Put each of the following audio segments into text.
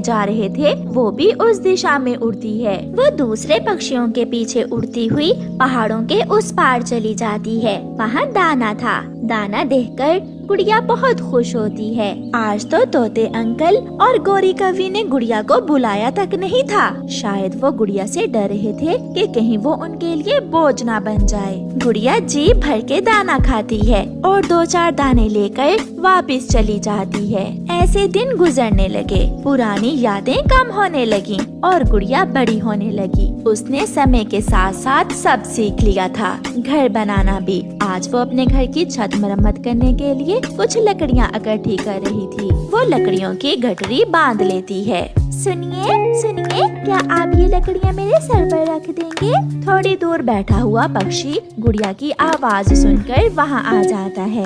जा रहे थे वो भी उस दिशा में उड़ती है। वो दूसरे पक्षियों के पीछे उड़ती हुई पहाड़ों के उस पार चली जाती है। वहाँ दाना था। दाना देखकर गुड़िया बहुत खुश होती है। आज तो तोते अंकल और गोरी कवि ने गुड़िया को बुलाया तक नहीं था। शायद वो गुड़िया से डर रहे थे कि कहीं वो उनके लिए बोझ ना बन जाए। गुड़िया जी भर के दाना खाती है और 2-4 दाने लेकर वापस चली जाती है। ऐसे दिन गुजरने लगे, पुरानी यादें कम होने लगी और गुड़िया बड़ी होने लगी। उसने समय के साथ साथ सब सीख लिया था, घर बनाना भी। आज वो अपने घर की छत मरम्मत करने के लिए कुछ लकड़ियाँ इकट्ठी कर रही थी। वो लकड़ियों की गठरी बांध लेती है। सुनिए सुनिए, क्या आप ये लकड़ियाँ मेरे सर पर रख देंगे? थोड़ी दूर बैठा हुआ पक्षी गुड़िया की आवाज सुनकर वहाँ आ जाता है।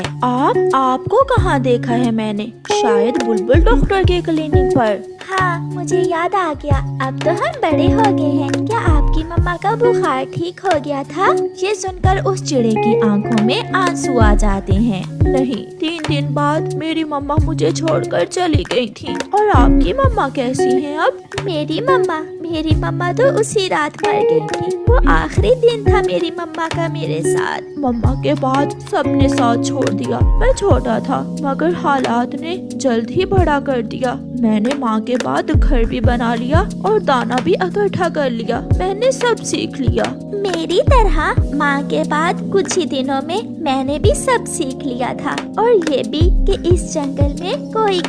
आपको कहाँ देखा है मैंने? शायद बुलबुल डॉक्टर के क्लिनिक पर। हाँ, मुझे याद आ गया, अब तो हम बड़े हो गए हैं। क्या आपकी मम्मा का बुखार ठीक हो गया था? ये सुनकर उस चिड़े की आंखों में आंसू आ जाते हैं। नहीं, 3 दिन बाद मेरी मम्मा मुझे छोड़कर चली गई थी। और आपकी मम्मा कैसी हैं अब? मेरी मम्मा तो उसी रात मर गई थी। वो आखिरी दिन था मेरी मम्मा का मेरे साथ। मम्मा के बाद सबने साथ छोड़ दिया। मैं छोटा था मगर हालात ने जल्द ही बड़ा कर दिया। मैंने माँ के बाद घर भी बना लिया और दाना भी इकट्ठा कर लिया। मैंने सब सीख लिया। मेरी तरह माँ के बाद कुछ ही दिनों में मैंने भी सब सीख लिया था, और ये भी कि इस जंगल में कोई